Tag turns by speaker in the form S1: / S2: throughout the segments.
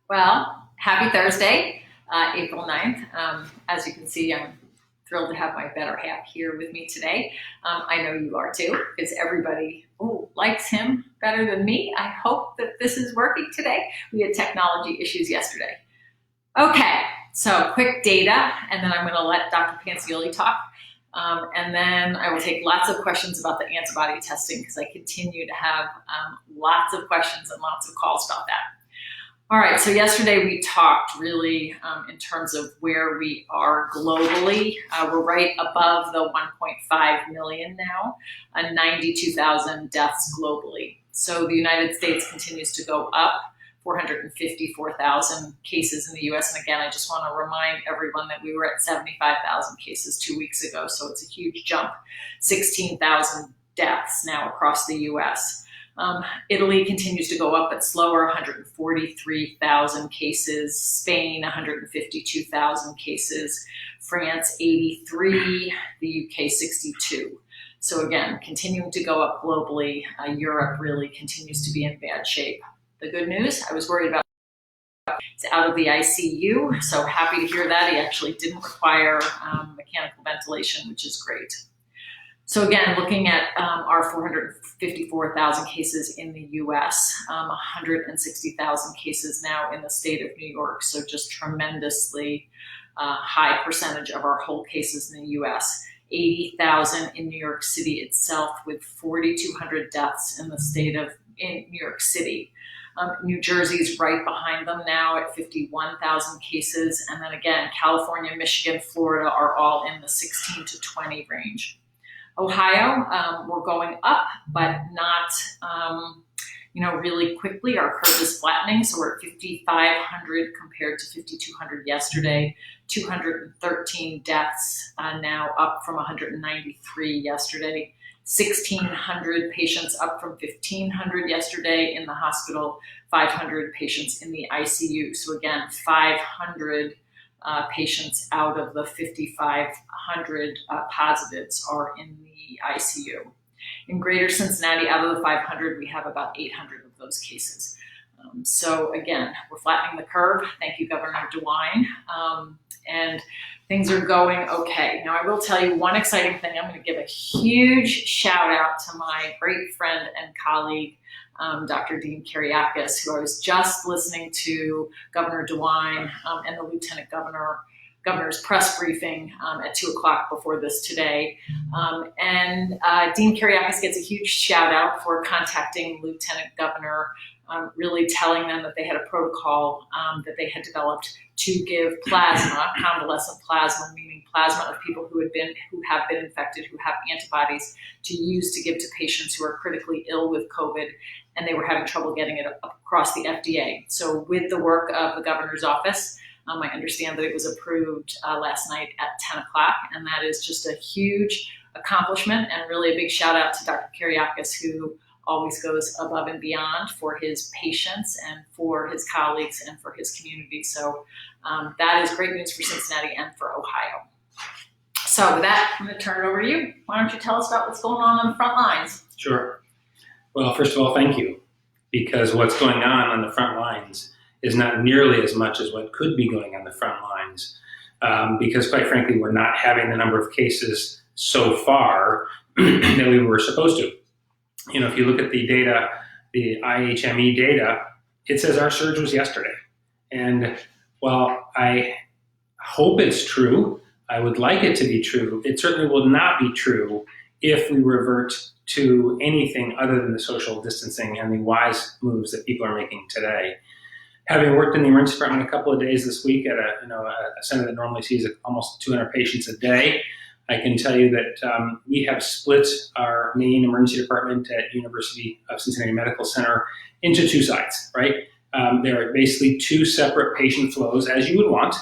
S1: Well, happy Thursday, April 9th. As you can see, I'm thrilled to have my better half here with me today. I know you are too, because everybody likes him better than me. I hope that this is working today. We had technology issues yesterday. Okay, so quick data, and then I'm going to let Dr. Pancioli talk. And then I will take lots of questions about the antibody testing because I continue to have lots of questions and lots of calls about that. All right, so yesterday we talked really in terms of where we are globally. We're right above the 1.5 million now, 92,000 deaths globally. So the United States continues to go up, 454,000 cases in the US. And again, I just want to remind everyone that we were at 75,000 cases 2 weeks ago. So it's a huge jump, 16,000 deaths now across the US. Italy continues to go up, but slower, 143,000 cases. Spain, 152,000 cases. France, 83. The UK, 62. So again, continuing to go up globally. Europe really continues to be in bad shape. The good news, I was worried about, it's out of the ICU, so happy to hear that. He actually didn't require mechanical ventilation, which is great. So again, looking at our 454,000 cases in the US, 160,000 cases now in the state of New York. So just tremendously high percentage of our whole cases in the US. 80,000 in New York City itself, with 4,200 deaths in the state of New York City. New Jersey's right behind them now at 51,000 cases. And then again, California, Michigan, Florida are all in the 16 to 20 range. Ohio, we're going up, but not, really quickly. Our curve is flattening, so we're at 5,500 compared to 5,200 yesterday. 213 deaths now, up from 193 yesterday. 1,600 patients up from 1,500 yesterday in the hospital. 500 patients in the ICU. So again, 500 patients out of the 5,500 positives are in the ICU. In Greater Cincinnati, out of the 500, we have about 800 of those cases. So again, we're flattening the curve. Thank you, Governor DeWine. And things are going okay. Now, I will tell you one exciting thing. I'm going to give a huge shout out to my great friend and colleague, Dr. Dean Kyriakis, who I was just listening to Governor DeWine and the Lieutenant Governor's press briefing at 2 o'clock before this today. And Dean Kyriakis gets a huge shout out for contacting Lieutenant Governor, really telling them that they had a protocol that they had developed to give plasma, convalescent plasma, meaning plasma of people who have been infected, who have antibodies, to use to give to patients who are critically ill with COVID, and they were having trouble getting it across the FDA. So with the work of the governor's office, I understand that it was approved last night at 10 o'clock, and that is just a huge accomplishment, and really a big shout out to Dr. Kyriakis, who always goes above and beyond for his patients and for his colleagues and for his community. So that is great news for Cincinnati and for Ohio. So with that, I'm going to turn it over to you. Why don't you tell us about what's going on the front lines?
S2: Sure. Well, first of all, thank you, because what's going on the front lines is not nearly as much as what could be going on the front lines, because quite frankly, we're not having the number of cases so far that we were supposed to. If you look at the data, the IHME data, it says our surge was yesterday. And while I hope it's true, I would like it to be true, it certainly will not be true if we revert to anything other than the social distancing and the wise moves that people are making today. Having worked in the emergency department a couple of days this week at a center that normally sees almost 200 patients a day, I can tell you that we have split our main emergency department at University of Cincinnati Medical Center into two sides, right? There are basically two separate patient flows, as you would want.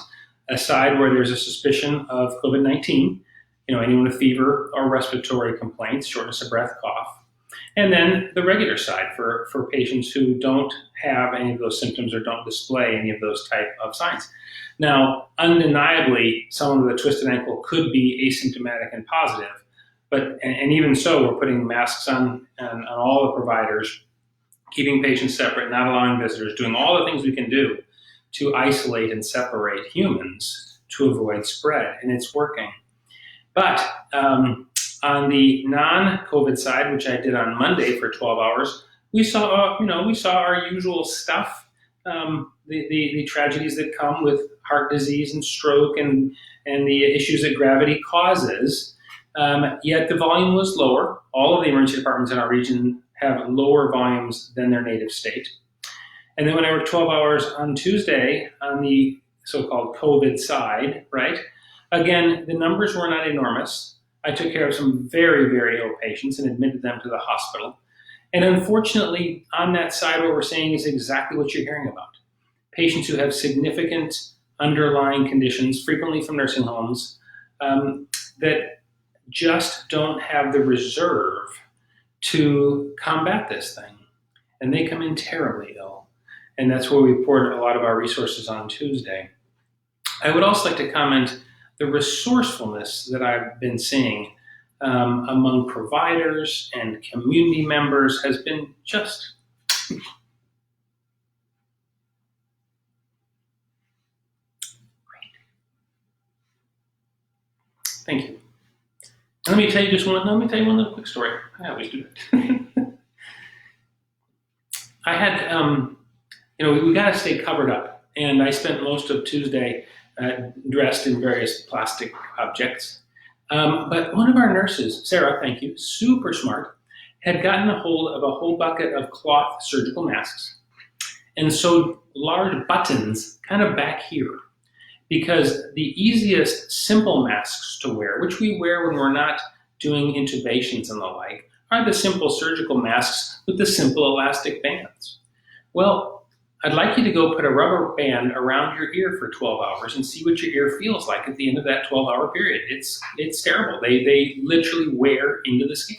S2: A side where there's a suspicion of COVID-19, anyone with fever or respiratory complaints, shortness of breath, cough. And then the regular side for patients who don't have any of those symptoms or don't display any of those type of signs. Now, undeniably, someone with a twisted ankle could be asymptomatic and positive, but and even so, we're putting masks on all the providers, keeping patients separate, not allowing visitors, doing all the things we can do to isolate and separate humans to avoid spread, and it's working. But on the non-COVID side, which I did on Monday for 12 hours, we saw our usual stuff, the tragedies that come with heart disease and stroke and the issues that gravity causes. Yet the volume was lower. All of the emergency departments in our region have lower volumes than their native state. And then when I worked 12 hours on Tuesday on the so-called COVID side, right? Again, the numbers were not enormous. I took care of some very, very ill patients and admitted them to the hospital. And unfortunately, on that side, what we're seeing is exactly what you're hearing about. Patients who have significant underlying conditions, frequently from nursing homes, that just don't have the reserve to combat this thing. And they come in terribly ill. And that's where we poured a lot of our resources on Tuesday. I would also like to comment the resourcefulness that I've been seeing among providers and community members has been just great. Thank you. Let me tell you one little quick story. I always do that. I had, we got to stay covered up, and I spent most of Tuesday dressed in various plastic objects. But one of our nurses, Sarah, thank you, super smart, had gotten a hold of a whole bucket of cloth surgical masks and sewed large buttons kind of back here, because the easiest simple masks to wear, which we wear when we're not doing intubations and the like, are the simple surgical masks with the simple elastic bands. Well, I'd like you to go put a rubber band around your ear for 12 hours and see what your ear feels like at the end of that 12-hour period. It's terrible. They literally wear into the skin.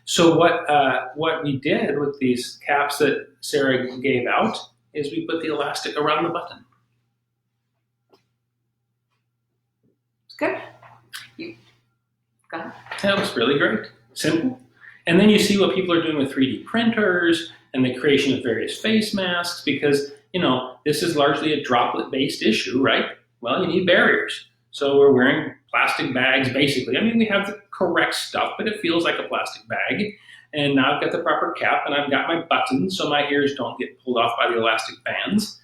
S2: So what we did with these caps that Sarah gave out is we put the elastic around the button.
S1: It's good. Go ahead.
S2: That was really great. Simple. And then you see what people are doing with 3D printers and the creation of various face masks, because, this is largely a droplet-based issue, right? Well, you need barriers. So we're wearing plastic bags, basically. I mean, we have the correct stuff, but it feels like a plastic bag. And now I've got the proper cap, and I've got my buttons so my ears don't get pulled off by the elastic bands.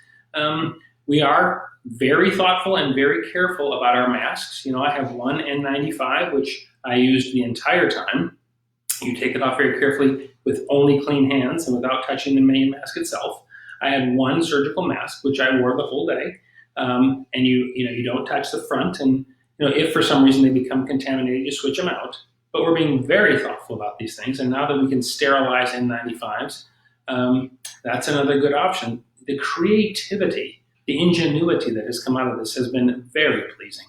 S2: We are very thoughtful and very careful about our masks. I have one N95, which I used the entire time. You take it off very carefully with only clean hands and without touching the main mask itself. I had one surgical mask, which I wore the whole day. And you don't touch the front. And if for some reason they become contaminated, you switch them out. But we're being very thoughtful about these things. And now that we can sterilize N95s, that's another good option. The creativity, the ingenuity that has come out of this has been very pleasing.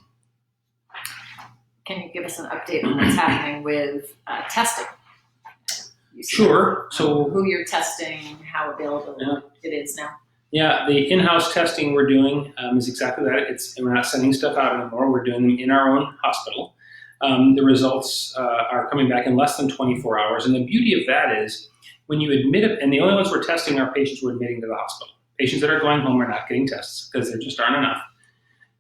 S1: Can you give us an update on what's happening with testing?
S2: Sure. So
S1: who you're testing, how available it is now.
S2: Yeah, the in-house testing we're doing is exactly that. We're not sending stuff out anymore. We're doing them in our own hospital. The results are coming back in less than 24 hours. And the beauty of that is when you admit it, and the only ones we're testing are patients we're admitting to the hospital. Patients that are going home are not getting tests because there just aren't enough.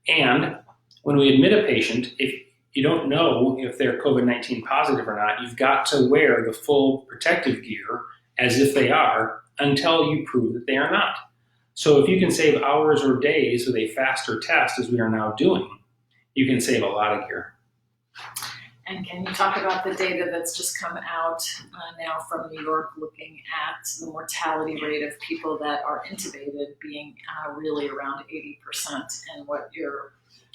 S2: And when we admit a patient, if you don't know if they're COVID-19 positive or not, you've got to wear the full protective gear as if they are until you prove that they are not. So if you can save hours or days with a faster test, as we are now doing, you can save a lot of gear.
S1: And can you talk about the data that's just come out now from New York looking at the mortality rate of people that are intubated being really around 80%, and what your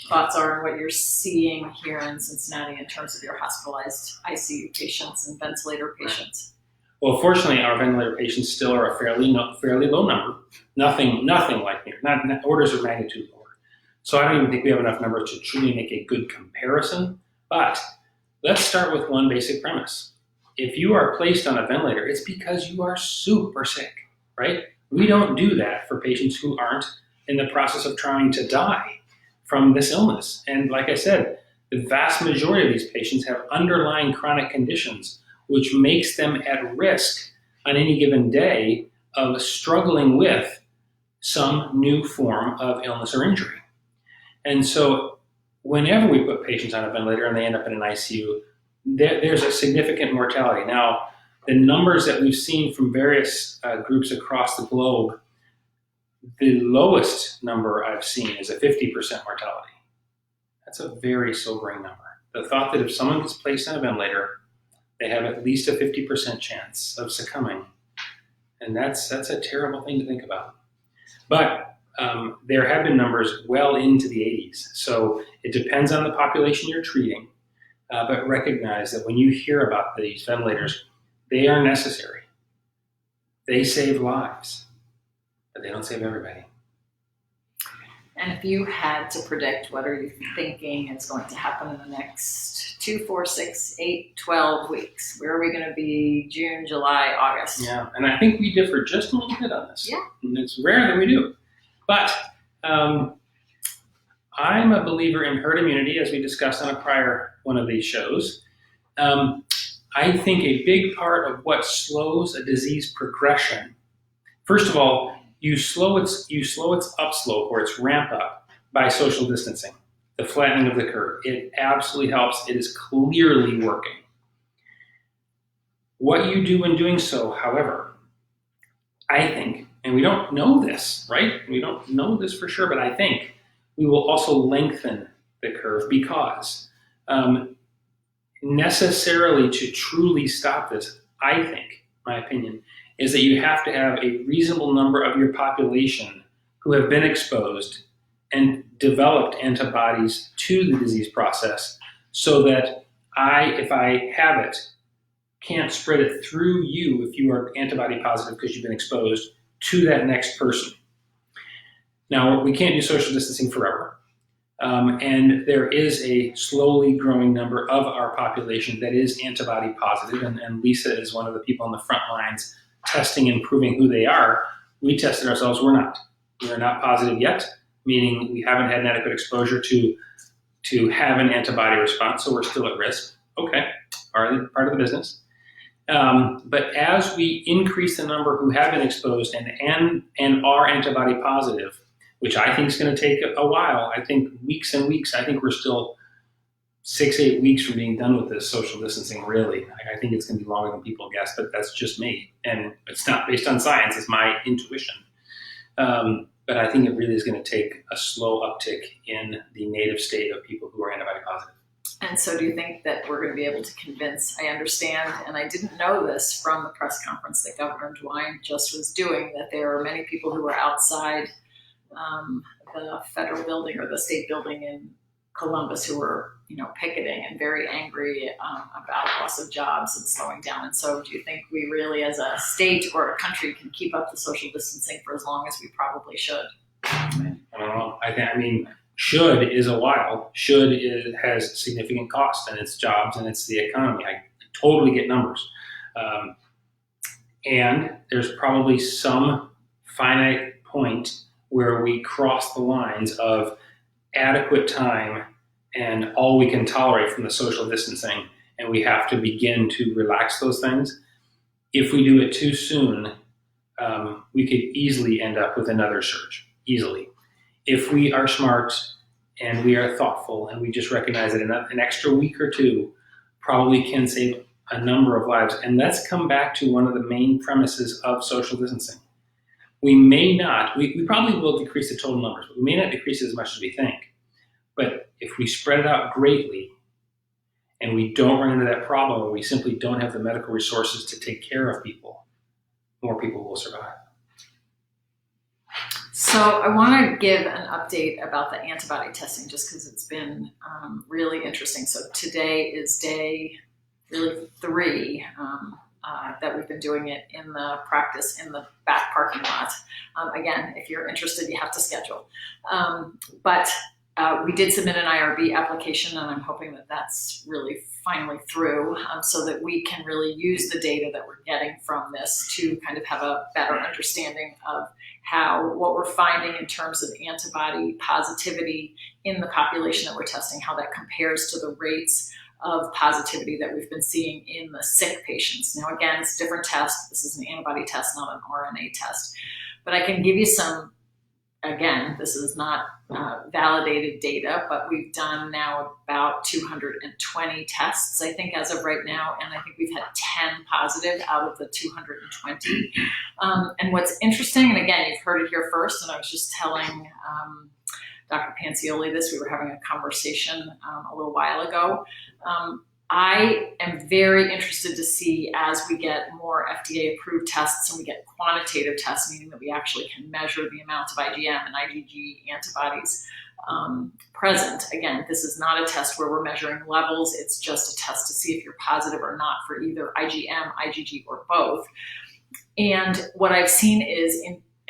S1: thoughts are and what you're seeing here in Cincinnati in terms of your hospitalized ICU patients and ventilator patients?
S2: Well, fortunately, our ventilator patients still are a fairly low number. Nothing like here, not orders of magnitude lower. So I don't even think we have enough numbers to truly make a good comparison. But let's start with one basic premise. If you are placed on a ventilator, it's because you are super sick, right? We don't do that for patients who aren't in the process of trying to die from this illness. And like I said, the vast majority of these patients have underlying chronic conditions, which makes them at risk on any given day of struggling with some new form of illness or injury. And so whenever we put patients on a ventilator and they end up in an ICU, there's a significant mortality. Now, the numbers that we've seen from various groups across the globe, the lowest number I've seen is a 50% mortality. That's a very sobering number. The thought that if someone gets placed on a ventilator, they have at least a 50% chance of succumbing. And that's a terrible thing to think about. But there have been numbers well into the 80s. So it depends on the population you're treating. But recognize that when you hear about these ventilators, they are necessary. They save lives, but they don't save everybody.
S1: And if you had to predict, what are you thinking is going to happen in the next 2, 4, 6, 8, 12 weeks? Where are we going to be? June, July, August?
S2: Yeah, and I think we differ just a little bit on this.
S1: Yeah.
S2: And it's rare that we do. But I'm a believer in herd immunity, as we discussed on a prior one of these shows. I think a big part of what slows a disease progression, first of all, you slow its upslope or its ramp up by social distancing, the flattening of the curve. It absolutely helps. It is clearly working. What you do in doing so, however, I think, and we don't know this, right? We don't know this for sure, but I think we will also lengthen the curve because necessarily to truly stop this, I think, my opinion, is that you have to have a reasonable number of your population who have been exposed and developed antibodies to the disease process so that if I have it, can't spread it through you if you are antibody positive because you've been exposed to that next person. Now, we can't do social distancing forever. And there is a slowly growing number of our population that is antibody positive, and Lisa is one of the people on the front lines testing and proving who they are. We tested ourselves, we're not. We're not positive yet, meaning we haven't had an adequate exposure to have an antibody response, so we're still at risk. Okay, part of the business. But as we increase the number who have been exposed and are antibody positive, which I think is going to take a while, I think weeks and weeks, I think we're still 6-8 weeks from being done with this social distancing, really. I think it's going to be longer than people guess, but that's just me. And it's not based on science, it's my intuition. But I think it really is going to take a slow uptick in the native state of people who are antibody positive.
S1: And so do you think that we're going to be able to convince, I understand, and I didn't know this from the press conference that Governor DeWine just was doing, that there are many people who are outside the federal building or the state building in Columbus who are, picketing and very angry about loss of jobs and slowing down. And so do you think we really as a state or a country can keep up the social distancing for as long as we probably should?
S2: I don't know. I mean, should is a while. Should has significant cost, and it's jobs and it's the economy. I totally get numbers. And there's probably some finite point where we cross the lines of adequate time and all we can tolerate from the social distancing, and we have to begin to relax those things. If we do it too soon, we could easily end up with another surge, easily. If we are smart and we are thoughtful and we just recognize that an extra week or two probably can save a number of lives. And let's come back to one of the main premises of social distancing. We may not, we probably will decrease the total numbers, but we may not decrease it as much as we think. But if we spread it out greatly and we don't run into that problem where we simply don't have the medical resources to take care of people, more people will survive.
S1: So I want to give an update about the antibody testing just because it's been really interesting. So today is day really 3 that we've been doing it in the practice in the back parking lot. Again, if you're interested, you have to schedule. But we did submit an IRB application, and I'm hoping that that's really finally through so that we can really use the data that we're getting from this to kind of have a better understanding of what we're finding in terms of antibody positivity in the population that we're testing, how that compares to the rates of positivity that we've been seeing in the sick patients. Now, again, it's a different test. This is an antibody test, not an RNA test. But I can give you some again, this is not validated data, but we've done now about 220 tests, I think, as of right now, and I think we've had 10 positive out of the 220. And what's interesting, and again, you've heard it here first, and I was just telling Dr. Pancioli this, we were having a conversation a little while ago. I am very interested to see, as we get more FDA-approved tests and we get quantitative tests, meaning that we actually can measure the amount of IgM and IgG antibodies present. Again, this is not a test where we're measuring levels. It's just a test to see if you're positive or not for either IgM, IgG, or both. And what I've seen is,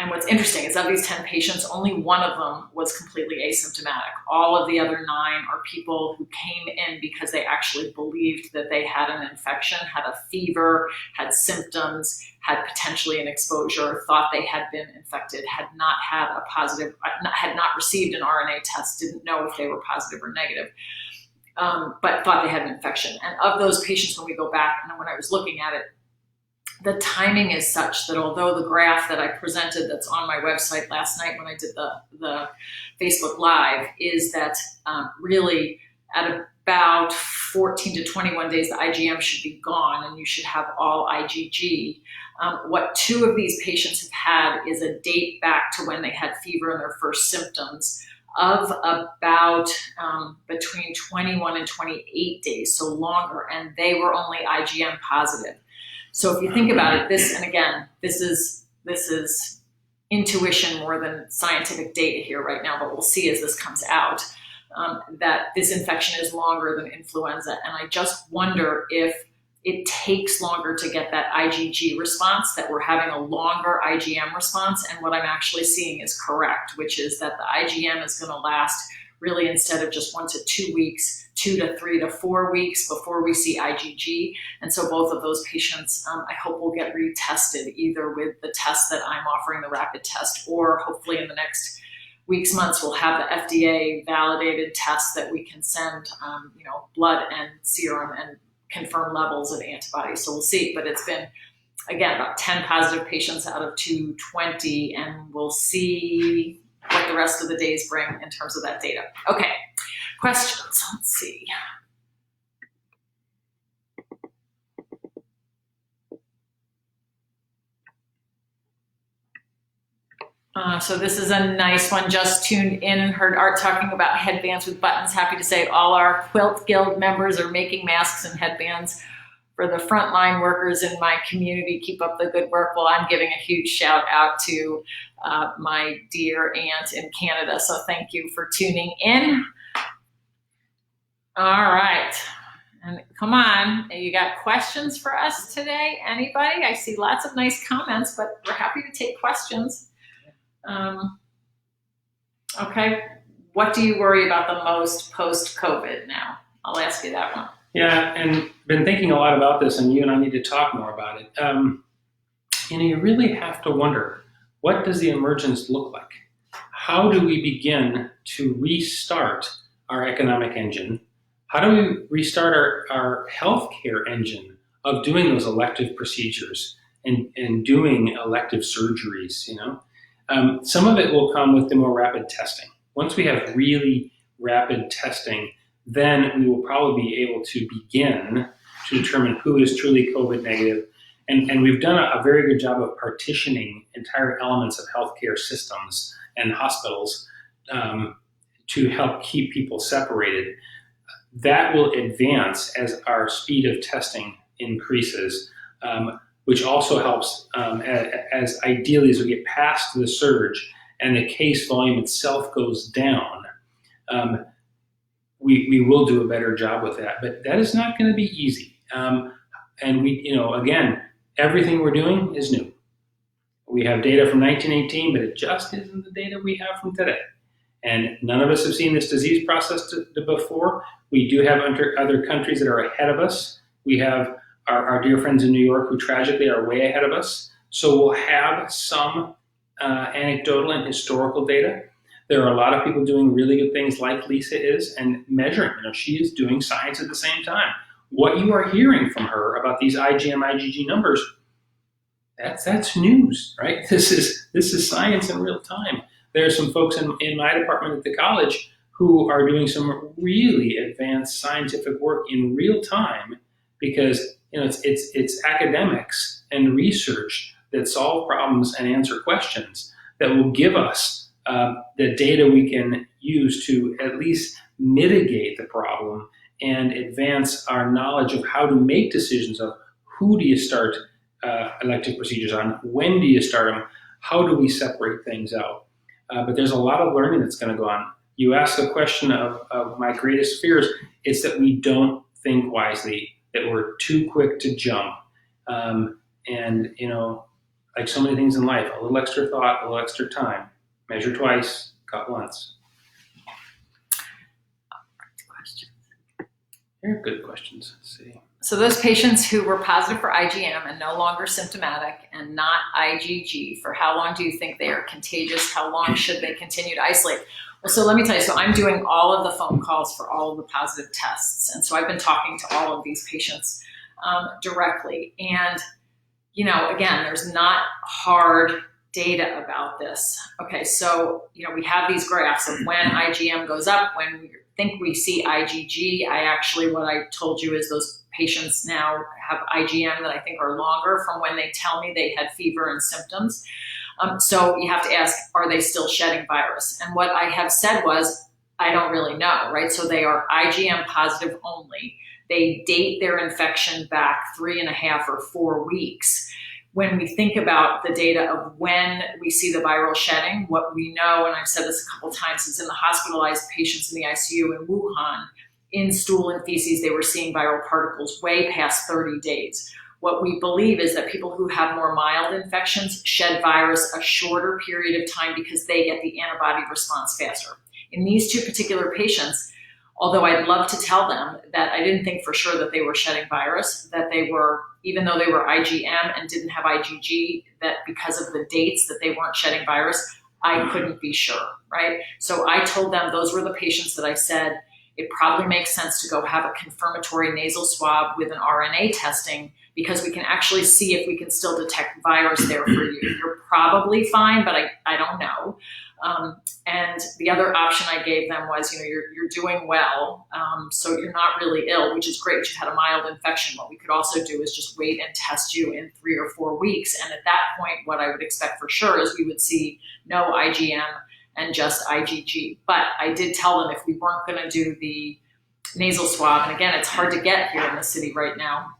S1: and what's interesting is, of these 10 patients, only one of them was completely asymptomatic. All of the other 9 are people who came in because they actually believed that they had an infection, had a fever, had symptoms, had potentially an exposure, thought they had been infected, had not had a positive, had not received an RNA test, didn't know if they were positive or negative, but thought they had an infection. And of those patients, when we go back, and when I was looking at it, the timing is such that although the graph that I presented that's on my website last night when I did the Facebook Live is that really at about 14 to 21 days, the IgM should be gone and you should have all IgG. What 2 of these patients have had is a date back to when they had fever and their first symptoms of about between 21 and 28 days, so longer, and they were only IgM positive. So if you think about it, this, and again, this is intuition more than scientific data here right now, but we'll see as this comes out, that this infection is longer than influenza. And I just wonder if it takes longer to get that IgG response, that we're having a longer IgM response. And what I'm actually seeing is correct, which is that the IgM is going to last really, instead of just 1 to 2 weeks, 2 to 3 to 4 weeks before we see IgG. And so both of those patients, I hope, will get retested either with the test that I'm offering, the rapid test, or hopefully in the next weeks, months, we'll have the FDA validated tests that we can send, blood and serum and confirm levels of antibodies. So we'll see, but it's been, again, about 10 positive patients out of 220, and we'll see what the rest of the days bring in terms of that data. Okay, questions, let's see. So this is a nice one. Just tuned in and heard Art talking about headbands with buttons. Happy to say all our Quilt Guild members are making masks and headbands for the frontline workers in my community. Keep up the good work. Well, I'm giving a huge shout out to my dear aunt in Canada. So thank you for tuning in. All right. And come on, you got questions for us today? Anybody? I see lots of nice comments, but we're happy to take questions. Okay. What do you worry about the most post-COVID now? I'll ask you that one.
S2: Yeah, and been thinking a lot about this, and you and I need to talk more about it. You really have to wonder, what does the emergence look like? How do we begin to restart our economic engine? How do we restart our healthcare engine of doing those elective procedures and doing elective surgeries? Some of it will come with the more rapid testing. Once we have really rapid testing, then we will probably be able to begin to determine who is truly COVID negative. And we've done a very good job of partitioning entire elements of healthcare systems and hospitals to help keep people separated. That will advance as our speed of testing increases, which also helps as ideally as we get past the surge and the case volume itself goes down. We will do a better job with that, but that is not going to be easy. And again, everything we're doing is new. We have data from 1918, but it just isn't the data we have from today. And none of us have seen this disease process before. We do have other countries that are ahead of us. We have our dear friends in New York who tragically are way ahead of us. So we'll have some anecdotal and historical data. There are a lot of people doing really good things like Lisa is and measuring. She is doing science at the same time. What you are hearing from her about these IgM, IgG numbers, that's news, right? This is science in real time. There are some folks in my department at the college who are doing some really advanced scientific work in real time, because it's academics and research that solve problems and answer questions that will give us the data we can use to at least mitigate the problem and advance our knowledge of how to make decisions of who do you start elective procedures on, when do you start them, how do we separate things out. But there's a lot of learning that's going to go on. You asked the question of my greatest fears. It's that we don't think wisely, that we're too quick to jump. And, like so many things in life, a little extra thought, a little extra time. Measure twice, cut once.
S1: Questions.
S2: They're good questions. Let's see.
S1: So those patients who were positive for IgM and no longer symptomatic and not IgG, for how long do you think they are contagious? How long should they continue to isolate? Well, so let me tell you, so I'm doing all of the phone calls for all of the positive tests. And so I've been talking to all of these patients directly. And, again, there's not hard data about this. Okay, so, we have these graphs of when IgM goes up, when we think we see IgG. What I told you is those patients now have IgM that I think are longer from when they tell me they had fever and symptoms. So you have to ask, are they still shedding virus? And what I have said was, I don't really know, right? So they are IgM positive only. They date their infection back 3.5 or 4 weeks. When we think about the data of when we see the viral shedding, what we know, and I've said this a couple of times, is in the hospitalized patients in the ICU in Wuhan, in stool and feces, they were seeing viral particles way past 30 days. What we believe is that people who have more mild infections shed virus a shorter period of time because they get the antibody response faster. In these two particular patients, although I'd love to tell them that I didn't think for sure that they were shedding virus, that they were, even though they were IgM and didn't have IgG, that because of the dates that they weren't shedding virus, I couldn't be sure, right? So I told them those were the patients that I said, it probably makes sense to go have a confirmatory nasal swab with an RNA testing, because we can actually see if we can still detect virus there for you. You're probably fine, but I don't know. And the other option I gave them was, you're doing well, so you're not really ill, which is great. You had a mild infection. What we could also do is just wait and test you in 3 or 4 weeks. And at that point, what I would expect for sure is we would see no IgM and just IgG. But I did tell them if we weren't going to do the nasal swab, and again, it's hard to get here in the city right now,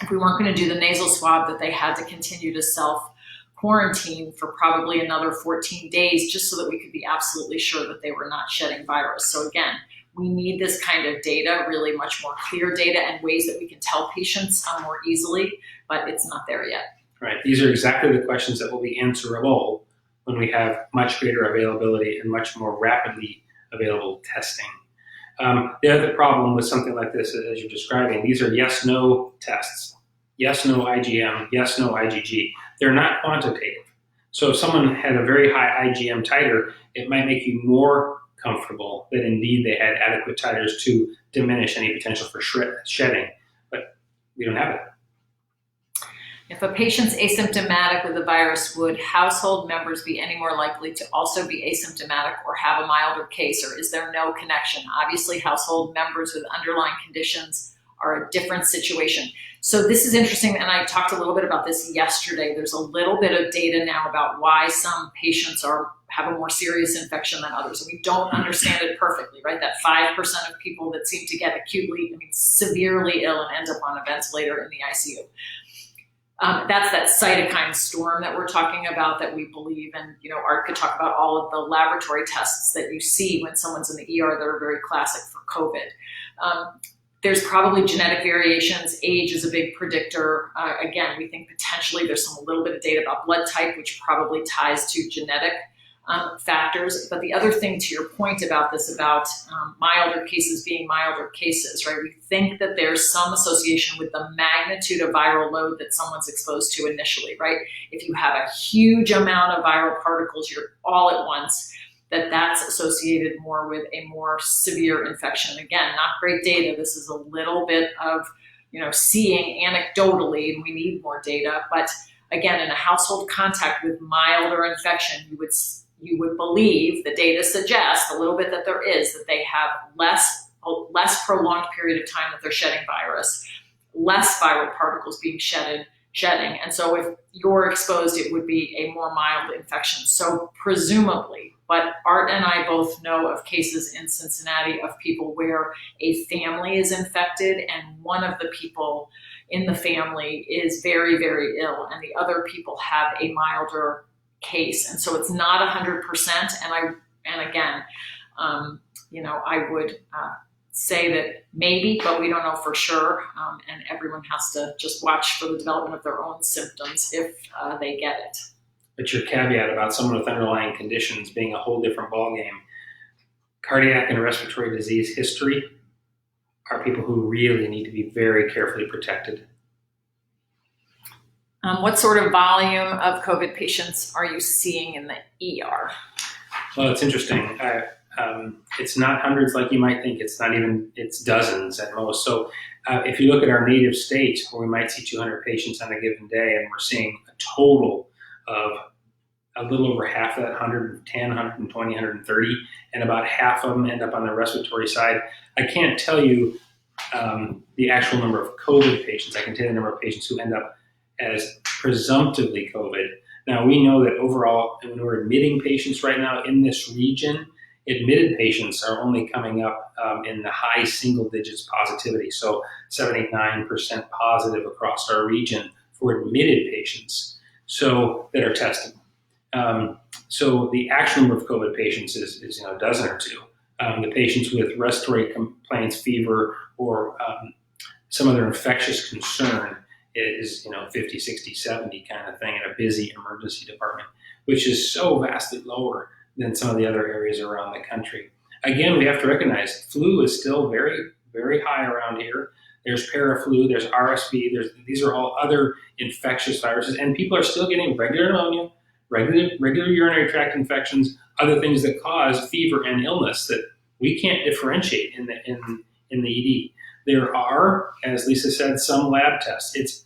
S1: if we weren't going to do the nasal swab, that they had to continue to self-quarantine for probably another 14 days, just so that we could be absolutely sure that they were not shedding virus. So again, we need this kind of data, really much more clear data and ways that we can tell patients more easily, but it's not there yet. Right.
S2: These are exactly the questions that will be answerable when we have much greater availability and much more rapidly available testing. The other problem with something like this, as you're describing, these are yes-no tests. Yes, no IgM, yes, no IgG. They're not quantitative. So if someone had a very high IgM titer, it might make you more comfortable that indeed they had adequate titers to diminish any potential for shedding. But we don't have it.
S1: If a patient's asymptomatic with the virus, would household members be any more likely to also be asymptomatic or have a milder case, or is there no connection? Obviously, household members with underlying conditions are a different situation. So this is interesting, and I talked a little bit about this yesterday. There's a little bit of data now about why some patients have a more serious infection than others. And we don't understand it perfectly, right? That 5% of people that seem to get severely ill and end up on a ventilator in the ICU. That's that cytokine storm that we're talking about that we believe, and Art could talk about all of the laboratory tests that you see when someone's in the ER that are very classic for COVID. There's probably genetic variations. Age is a big predictor. Again, we think potentially there's a little bit of data about blood type, which probably ties to genetic factors. But the other thing, to your point about this, about milder cases being milder cases, right? We think that there's some association with the magnitude of viral load that someone's exposed to initially, right? If you have a huge amount of viral particles, you're all at once, that's associated more with a more severe infection. Again, not great data. This is a little bit of, seeing anecdotally, and we need more data. But again, in a household contact with milder infection, you would believe, the data suggests a little bit that there is, that they have less prolonged period of time that they're shedding virus, less viral particles being shedding. And so if you're exposed, it would be a more mild infection. So presumably, but Art and I both know of cases in Cincinnati of people where a family is infected and one of the people in the family is very, very ill and the other people have a milder case. And so it's not 100%. And again, I would say that maybe, but we don't know for sure. And everyone has to just watch for the development of their own symptoms if they get it.
S2: But your caveat about someone with underlying conditions being a whole different ballgame, cardiac and respiratory disease history are people who really need to be very carefully protected.
S1: What sort of volume of COVID patients are you seeing in the ER?
S2: Well, it's interesting. It's not hundreds like you might think. It's dozens at most. So if you look at our native states where we might see 200 patients on a given day, and we're seeing a total of a little over half of that, 110, 120, 130, and about half of them end up on the respiratory side. I can't tell you the actual number of COVID patients. I can tell you the number of patients who end up as presumptively COVID. Now, we know that overall, when we're admitting patients right now in this region, admitted patients are only coming up in the high single digits positivity, so 79% positive across our region for admitted patients that are testing. So the actual number of COVID patients is a dozen or two. The patients with respiratory complaints, fever, or some other infectious concern is 50, 60, 70 kind of thing in a busy emergency department, which is so vastly lower than some of the other areas around the country. Again, we have to recognize flu is still very, very high around here. There's paraflu, there's RSV, these are all other infectious viruses, and people are still getting regular pneumonia, regular urinary tract infections, other things that cause fever and illness that we can't differentiate in the ED. There are, as Lisa said, some lab tests. It's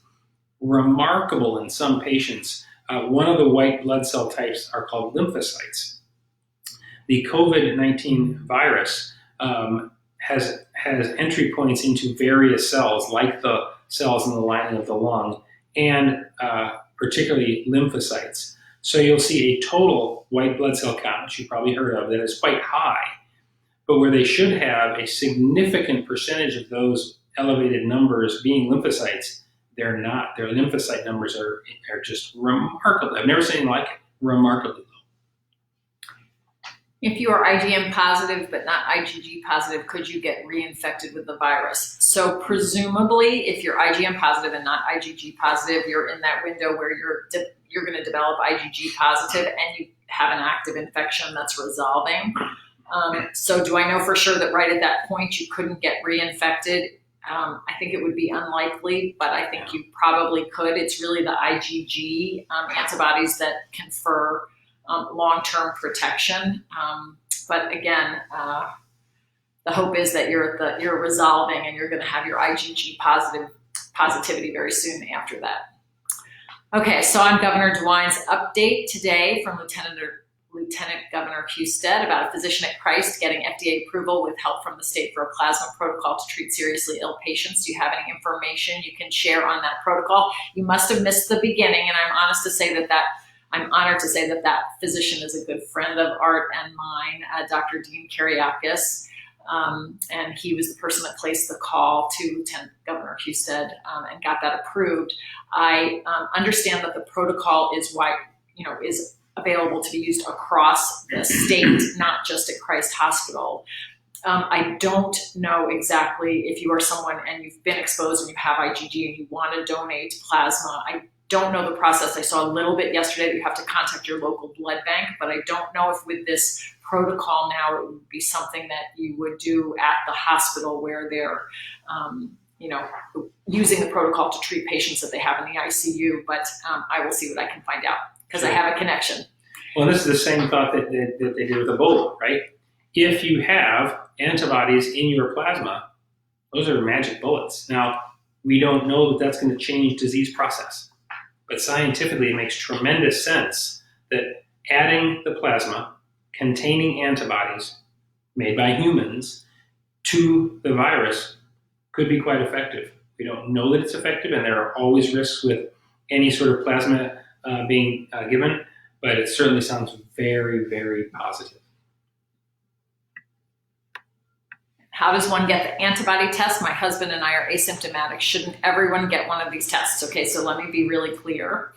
S2: remarkable in some patients. One of the white blood cell types are called lymphocytes. The COVID-19 virus has entry points into various cells, like the cells in the lining of the lung, and particularly lymphocytes. So you'll see a total white blood cell count, which you've probably heard of, that is quite high, but where they should have a significant percentage of those elevated numbers being lymphocytes, they're not. Their lymphocyte numbers are just remarkable. I've never seen anything like it, remarkably low.
S1: If you are IgM positive but not IgG positive, could you get reinfected with the virus? So presumably, if you're IgM positive and not IgG positive, you're in that window where you're going to develop IgG positive and you have an active infection that's resolving. So do I know for sure that right at that point you couldn't get reinfected? I think it would be unlikely, but I think you probably could. It's really the IgG antibodies that confer long-term protection. But again, the hope is that you're resolving and you're going to have your IgG positivity very soon after that. Okay, so on Governor DeWine's update today from Lieutenant Governor Husted about a physician at Christ getting FDA approval with help from the state for a plasma protocol to treat seriously ill patients. Do you have any information you can share on that protocol? You must have missed the beginning, and I'm honored to say that physician is a good friend of Art and mine, Dr. Dean Kariakis, and he was the person that placed the call to Lieutenant Governor Husted and got that approved. I understand that the protocol is available to be used across the state, not just at Christ Hospital. I don't know exactly if you are someone and you've been exposed and you have IgG and you want to donate plasma. I don't know the process. I saw a little bit yesterday that you have to contact your local blood bank, but I don't know if with this protocol now it would be something that you would do at the hospital where they're using the protocol to treat patients that they have in the ICU, but I will see what I can find out because I have a connection.
S2: Well, this is the same thought that they did with Ebola, right? If you have antibodies in your plasma, those are magic bullets. Now, we don't know that that's going to change disease process, but scientifically it makes tremendous sense that adding the plasma containing antibodies made by humans to the virus could be quite effective. We don't know that it's effective, and there are always risks with any sort of plasma being given, but it certainly sounds very, very positive.
S1: How does one get the antibody test? My husband and I are asymptomatic. Shouldn't everyone get one of these tests? Okay, so let me be really clear.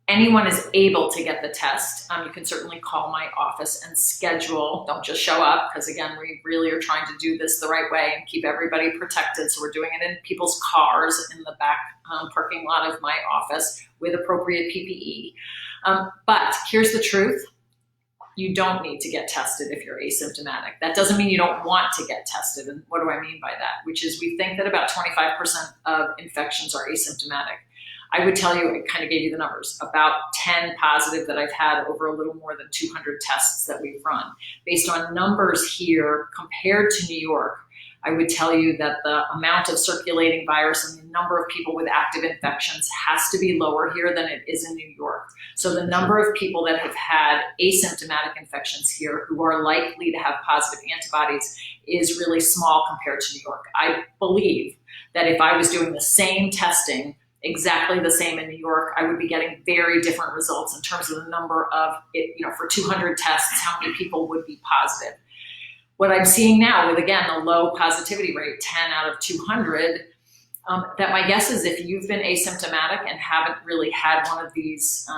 S1: Anyone is able to get the test. You can certainly call my office and schedule. Don't just show up, because again, we really are trying to do this the right way and keep everybody protected. So we're doing it in people's cars in the back parking lot of my office with appropriate PPE. But here's the truth. You don't need to get tested if you're asymptomatic. That doesn't mean you don't want to get tested. And what do I mean by that? Which is we think that about 25% of infections are asymptomatic. I would tell you, I kind of gave you the numbers, about 10 positive that I've had over a little more than 200 tests that we've run. Based on numbers here compared to New York, I would tell you that the amount of circulating virus and the number of people with active infections has to be lower here than it is in New York. So the number of people that have had asymptomatic infections here who are likely to have positive antibodies is really small compared to New York. I believe that if I was doing the same testing exactly the same in New York, I would be getting very different results in terms of the number of, for 200 tests, how many people would be positive. What I'm seeing now with, again, the low positivity rate, 10 out of 200, that my guess is if you've been asymptomatic and haven't really had one of these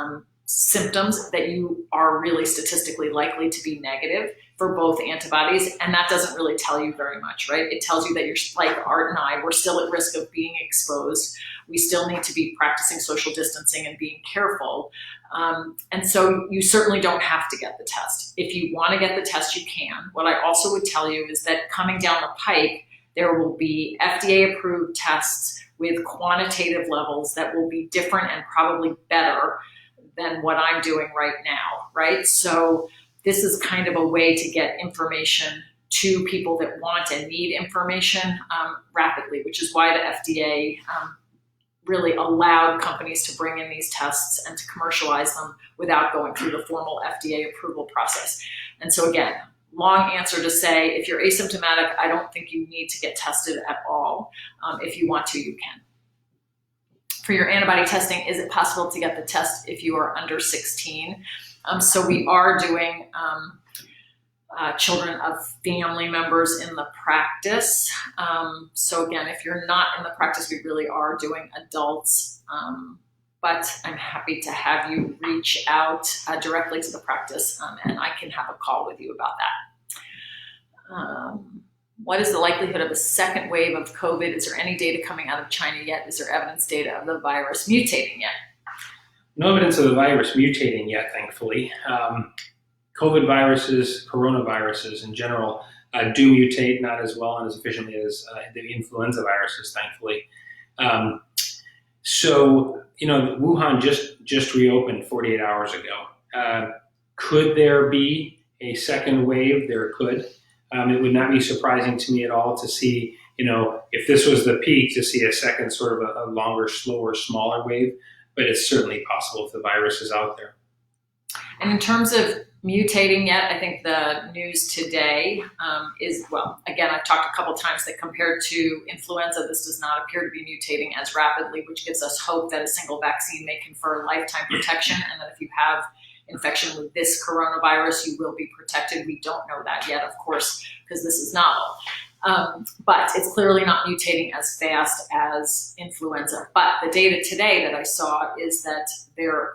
S1: symptoms, that you are really statistically likely to be negative for both antibodies. And that doesn't really tell you very much, right? It tells you that you're like Art and I, we're still at risk of being exposed. We still need to be practicing social distancing and being careful. And so you certainly don't have to get the test. If you want to get the test, you can. What I also would tell you is that coming down the pike, there will be FDA-approved tests with quantitative levels that will be different and probably better than what I'm doing right now, right? So this is kind of a way to get information to people that want and need information rapidly, which is why the FDA really allowed companies to bring in these tests and to commercialize them without going through the formal FDA approval process. And so again, long answer to say, if you're asymptomatic, I don't think you need to get tested at all. If you want to, you can. For your antibody testing, is it possible to get the test if you are under 16? So we are doing children of family members in the practice. So again, if you're not in the practice, we really are doing adults. But I'm happy to have you reach out directly to the practice, and I can have a call with you about that. What is the likelihood of a second wave of COVID? Is there any data coming out of China yet? Is there evidence data of the virus mutating yet?
S2: No evidence of the virus mutating yet, thankfully. COVID viruses, coronaviruses in general, do mutate, not as well and as efficiently as the influenza viruses, thankfully. So, Wuhan just reopened 48 hours ago. Could there be a second wave? There could. It would not be surprising to me at all to see, if this was the peak, to see a second sort of a longer, slower, smaller wave. But it's certainly possible if the virus is out there.
S1: And in terms of mutating yet, I think the news today is, well, again, I've talked a couple times that compared to influenza, this does not appear to be mutating as rapidly, which gives us hope that a single vaccine may confer lifetime protection, and that if you have infection with this coronavirus, you will be protected. We don't know that yet, of course, because this is novel. But it's clearly not mutating as fast as influenza. But the data today that I saw is that there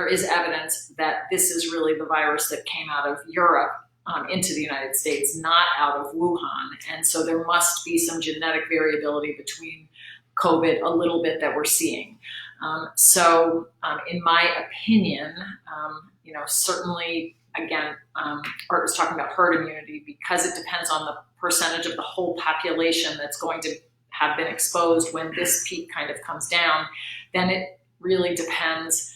S1: is evidence that this is really the virus that came out of Europe into the United States, not out of Wuhan. And so there must be some genetic variability between COVID a little bit that we're seeing. So in my opinion, certainly, again, Art was talking about herd immunity, because it depends on the percentage of the whole population that's going to have been exposed when this peak kind of comes down, then it really depends.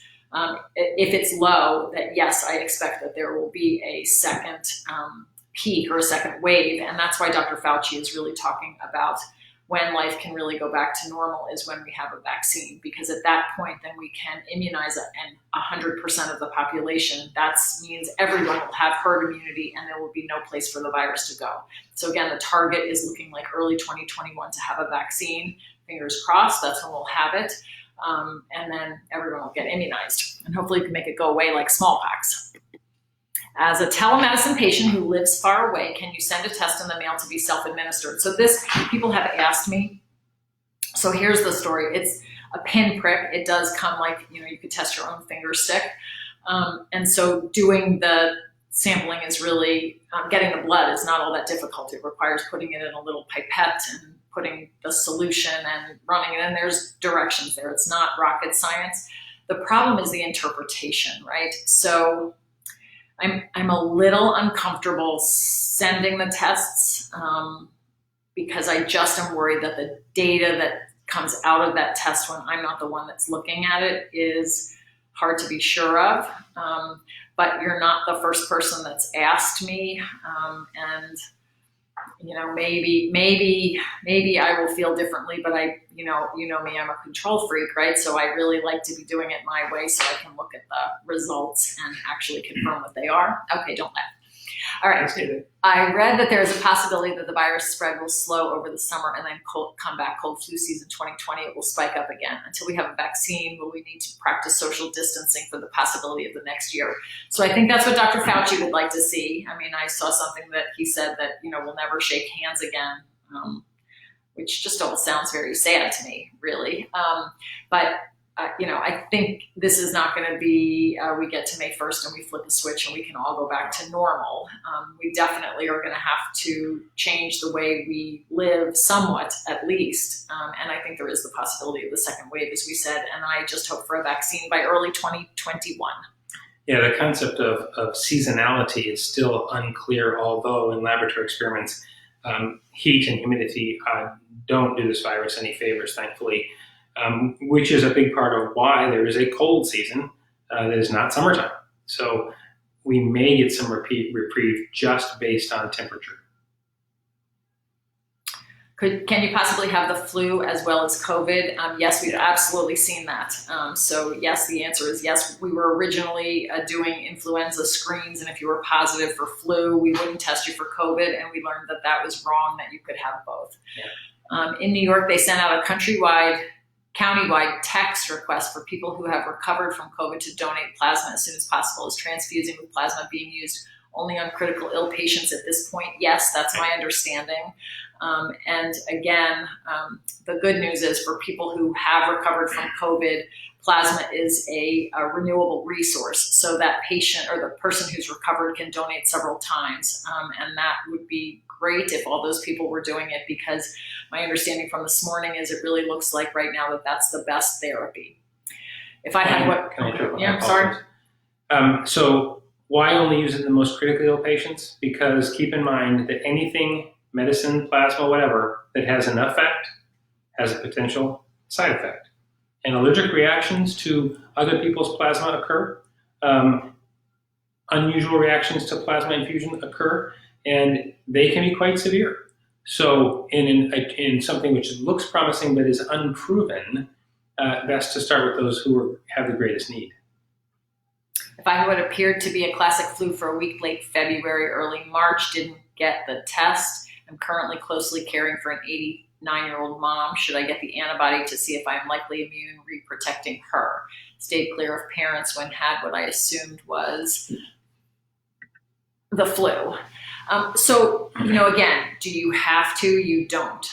S1: If it's low, that yes, I expect that there will be a second peak or a second wave. And that's why Dr. Fauci is really talking about when life can really go back to normal is when we have a vaccine, because at that point, then we can immunize 100% of the population. That means everyone will have herd immunity and there will be no place for the virus to go. So again, the target is looking like early 2021 to have a vaccine. Fingers crossed, that's when we'll have it. And then everyone will get immunized. And hopefully we can make it go away like smallpox. As a telemedicine patient who lives far away, can you send a test in the mail to be self-administered? So this, people have asked me. So here's the story. It's a pinprick. It does come like, you could test your own finger stick. And so doing the sampling is really, getting the blood is not all that difficult. It requires putting it in a little pipette and putting the solution and running it in. There's directions there. It's not rocket science. The problem is the interpretation, right? So I'm a little uncomfortable sending the tests because I just am worried that the data that comes out of that test when I'm not the one that's looking at it is hard to be sure of. But you're not the first person that's asked me, and maybe I will feel differently, but you know me, I'm a control freak, right? So I really like to be doing it my way so I can look at the results and actually confirm what they are. Okay, don't laugh. All right. I read that there is a possibility that the virus spread will slow over the summer and then come back cold flu season 2020. It will spike up again. Until we have a vaccine, will we need to practice social distancing for the possibility of the next year? So I think that's what Dr. Fauci would like to see. I mean, I saw something that he said that, we'll never shake hands again, which just all sounds very sad to me, really. But I think this is not going to be, we get to May 1st and we flip a switch and we can all go back to normal. We definitely are going to have to change the way we live somewhat, at least. And I think there is the possibility of the second wave, as we said, and I just hope for a vaccine by early 2021.
S2: Yeah, the concept of seasonality is still unclear, although in laboratory experiments, heat and humidity don't do this virus any favors, thankfully. Which is a big part of why there is a cold season that is not summertime. So we may get some reprieve just based on temperature.
S1: Can you possibly have the flu as well as COVID? Yes, we've absolutely seen that. So yes, the answer is yes. We were originally doing influenza screens, and if you were positive for flu, we wouldn't test you for COVID, and we learned that that was wrong, that you could have both. Yeah. In New York, they sent out a countywide text request for people who have recovered from COVID to donate plasma as soon as possible. Is transfusing with plasma being used only on critical ill patients at this point? Yes, that's my understanding. And again, the good news is for people who have recovered from COVID, plasma is a renewable resource. So that patient or the person who's recovered can donate several times. And that would be great if all those people were doing it, because my understanding from this morning is it really looks like right now that that's the best therapy. If I had what?
S2: Can I interrupt?
S1: Yeah, I'm sorry.
S2: So why only use it in the most critically ill patients? Because keep in mind that anything, medicine, plasma, whatever, that has an effect has a potential side effect. And allergic reactions to other people's plasma occur. Unusual reactions to plasma infusion occur, and they can be quite severe. So in something which looks promising but is unproven, best to start with those who have the greatest need.
S1: If I would appeared to be a classic flu for a week late February, early March, didn't get the test, I'm currently closely caring for an 89-year-old mom. Should I get the antibody to see if I'm likely immune, re-protecting her? Stayed clear of parents when had what I assumed was the flu. So, again, do you have to? You don't.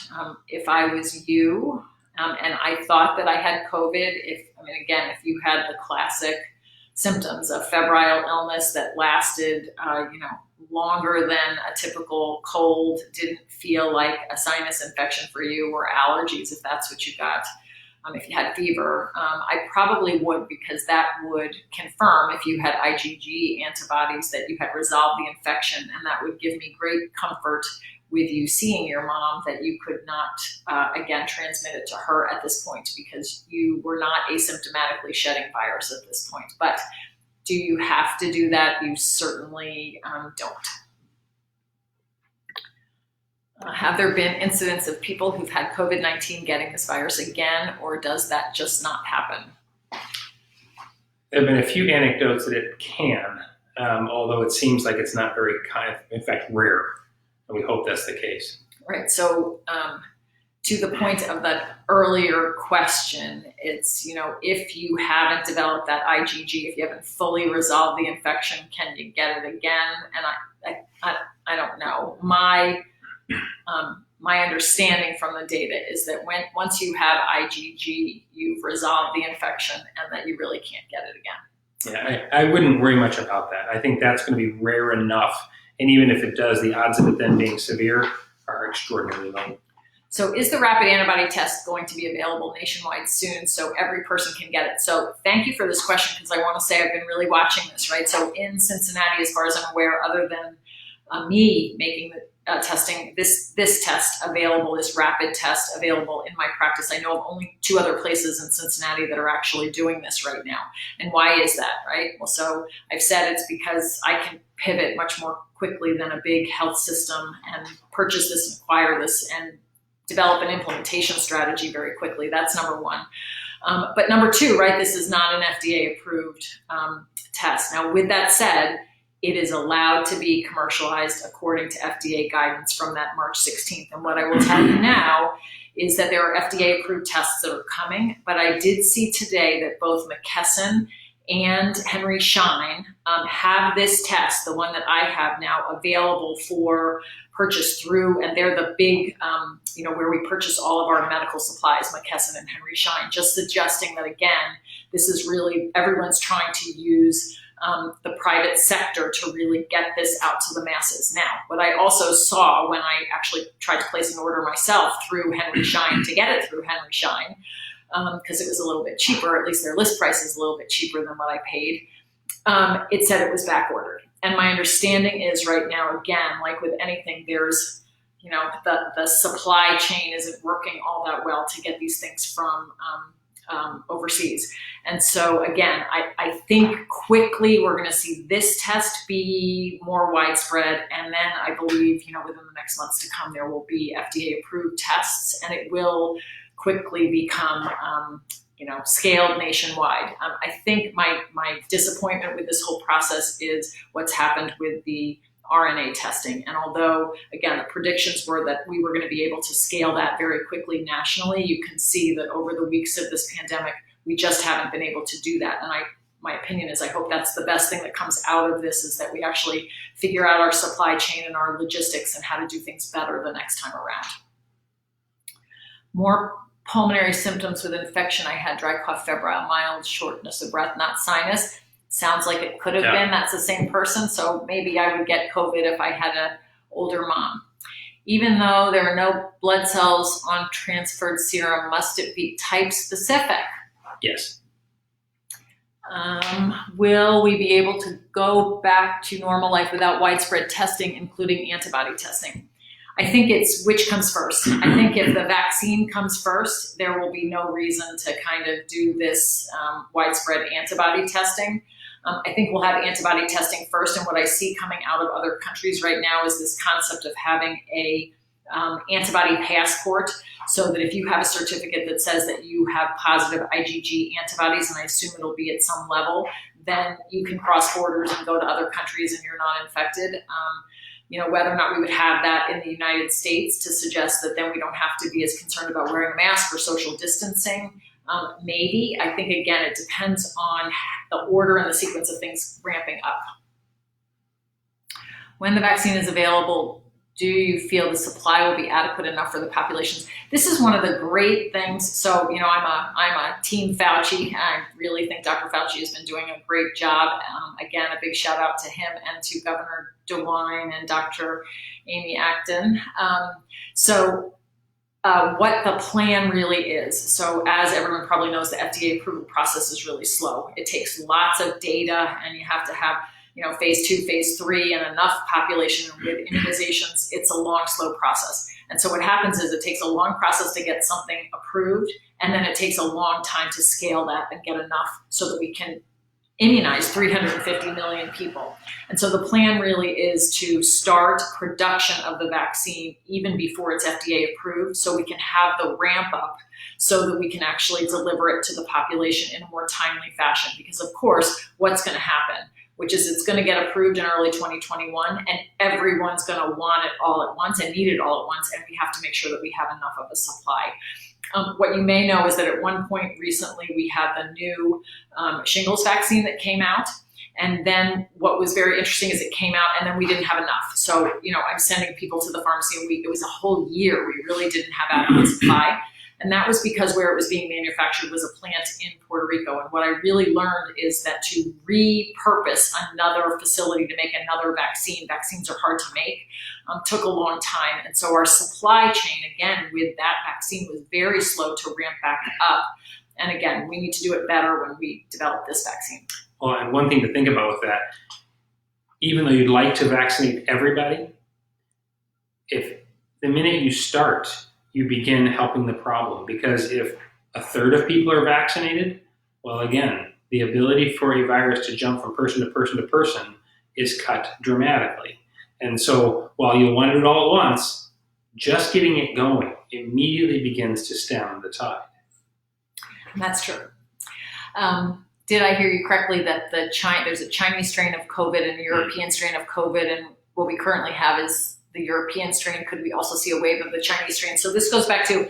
S1: If I was you and I thought that I had COVID, if you had the classic symptoms of febrile illness that lasted, longer than a typical cold, didn't feel like a sinus infection for you, or allergies, if that's what you got, if you had fever, I probably would, because that would confirm if you had IgG antibodies that you had resolved the infection, and that would give me great comfort with you seeing your mom that you could not, again, transmit it to her at this point, because you were not asymptomatically shedding virus at this point. But do you have to do that? You certainly don't. Have there been incidents of people who've had COVID-19 getting this virus again, or does that just not happen?
S2: There have been a few anecdotes that it can, although it seems like it's not very in fact, rare. And we hope that's the case.
S1: Right. So to the point of that earlier question, it's, if you haven't developed that IgG, if you haven't fully resolved the infection, can you get it again? And I don't know. My understanding from the data is that once you have IgG, you've resolved the infection and that you really can't get it again.
S2: Yeah, I wouldn't worry much about that. I think that's going to be rare enough. And even if it does, the odds of it then being severe are extraordinarily low.
S1: So is the rapid antibody test going to be available nationwide soon so every person can get it? So thank you for this question, because I want to say I've been really watching this, right? So in Cincinnati, as far as I'm aware, other than me making the testing, this test available, this rapid test available in my practice. I know of only 2 other places in Cincinnati that are actually doing this right now. And why is that, right? Well, so I've said it's because I can pivot much more quickly than a big health system and purchase this and acquire this and develop an implementation strategy very quickly. That's number 1. But number 2, right, this is not an FDA approved test. Now, with that said, it is allowed to be commercialized according to FDA guidance from that March 16th. And what I will tell you now is that there are FDA approved tests that are coming, but I did see today that both McKesson and Henry Schein have this test, the one that I have now, available for purchase through, and they're the big, where we purchase all of our medical supplies, McKesson and Henry Schein, just suggesting that, again, this is really, everyone's trying to use the private sector to really get this out to the masses. Now, what I also saw when I actually tried to place an order myself through Henry Schein, to get it through Henry Schein, because it was a little bit cheaper, at least their list price is a little bit cheaper than what I paid, it said it was back ordered. And my understanding is right now, again, like with anything, there's, the supply chain isn't working all that well to get these things from overseas. And so again, I think quickly we're going to see this test be more widespread. And then I believe, within the next months to come, there will be FDA approved tests, and it will quickly become, scaled nationwide. I think my disappointment with this whole process is what's happened with the RNA testing. And although, again, the predictions were that we were going to be able to scale that very quickly nationally, you can see that over the weeks of this pandemic, we just haven't been able to do that. And my opinion is I hope that's the best thing that comes out of this, is that we actually figure out our supply chain and our logistics and how to do things better the next time around. More pulmonary symptoms with infection. I had dry cough, febrile, mild shortness of breath, not sinus. Sounds like it could have been. That's the same person. So maybe I would get COVID if I had an older mom. Even though there are no blood cells on transferred serum, must it be type specific?
S2: Yes.
S1: Will we be able to go back to normal life without widespread testing, including antibody testing? I think it's which comes first. I think if the vaccine comes first, there will be no reason to kind of do this widespread antibody testing. I think we'll have antibody testing first, and what I see coming out of other countries right now is this concept of having a antibody passport, so that if you have a certificate that says that you have positive IgG antibodies, and I assume it'll be at some level, then you can cross borders and go to other countries and you're not infected. Whether or not we would have that in the United States to suggest that then we don't have to be as concerned about wearing a mask or social distancing, maybe. I think, again, it depends on the order and the sequence of things ramping up. When the vaccine is available, do you feel the supply will be adequate enough for the populations? This is one of the great things. So, I'm a team Fauci. I really think Dr. Fauci has been doing a great job. Again, a big shout out to him and to Governor DeWine and Dr. Amy Acton. What the plan really is. So as everyone probably knows, the FDA approval process is really slow. It takes lots of data, and you have to have phase 2, phase 3, and enough population with immunizations. It's a long, slow process. And so what happens is it takes a long process to get something approved, and then it takes a long time to scale that and get enough so that we can immunize 350 million people. And so the plan really is to start production of the vaccine even before it's FDA approved, so we can have the ramp up so that we can actually deliver it to the population in a more timely fashion. Because of course, what's going to happen, which is it's going to get approved in early 2021, and everyone's going to want it all at once and need it all at once, and we have to make sure that we have enough of a supply. What you may know is that at one point recently we had the new shingles vaccine that came out. And then what was very interesting is it came out and then we didn't have enough. So, I'm sending people to the pharmacy it was a whole year. We really didn't have adequate supply. And that was because where it was being manufactured was a plant in Puerto Rico. And what I really learned is that to repurpose another facility to make another vaccines are hard to make, took a long time. And so our supply chain, again, with that vaccine was very slow to ramp back up. And again, we need to do it better when we develop this vaccine.
S2: Well, and one thing to think about with that, even though you'd like to vaccinate everybody, if the minute you start, you begin helping the problem. Because if a third of people are vaccinated, well, again, the ability for a virus to jump from person to person to person is cut dramatically. And so while you'll want to do it all at once, just getting it going immediately begins to stem the tide.
S1: That's true. Did I hear you correctly that there's a Chinese strain of COVID and a European strain of COVID, and what we currently have is the European strain? Could we also see a wave of the Chinese strain? So this goes back to,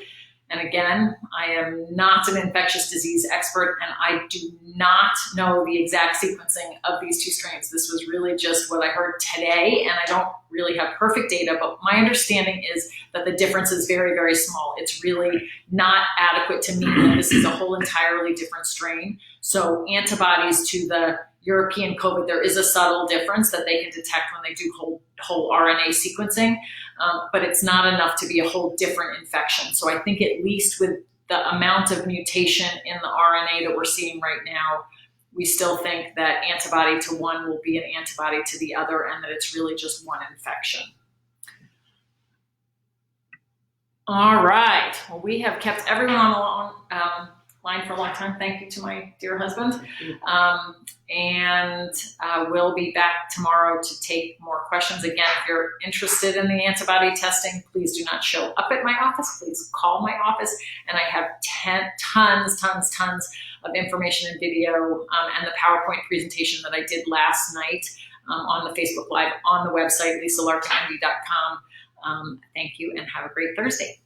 S1: and again, I am not an infectious disease expert, and I do not know the exact sequencing of these two strains. This was really just what I heard today, and I don't really have perfect data, but my understanding is that the difference is very, very small. It's really not adequate to mean that this is a whole entirely different strain. So antibodies to the European COVID, there is a subtle difference that they can detect when they do whole RNA sequencing, but it's not enough to be a whole different infection. So I think at least with the amount of mutation in the RNA that we're seeing right now, we still think that antibody to one will be an antibody to the other, and that it's really just one infection. All right. Well, we have kept everyone on the line for a long time. Thank you to my dear husband. And we'll be back tomorrow to take more questions. Again, if you're interested in the antibody testing, please do not show up at my office. Please call my office. And I have tons of information and video and the PowerPoint presentation that I did last night on the Facebook Live on the website, lisalarkind.com. Thank you and have a great Thursday.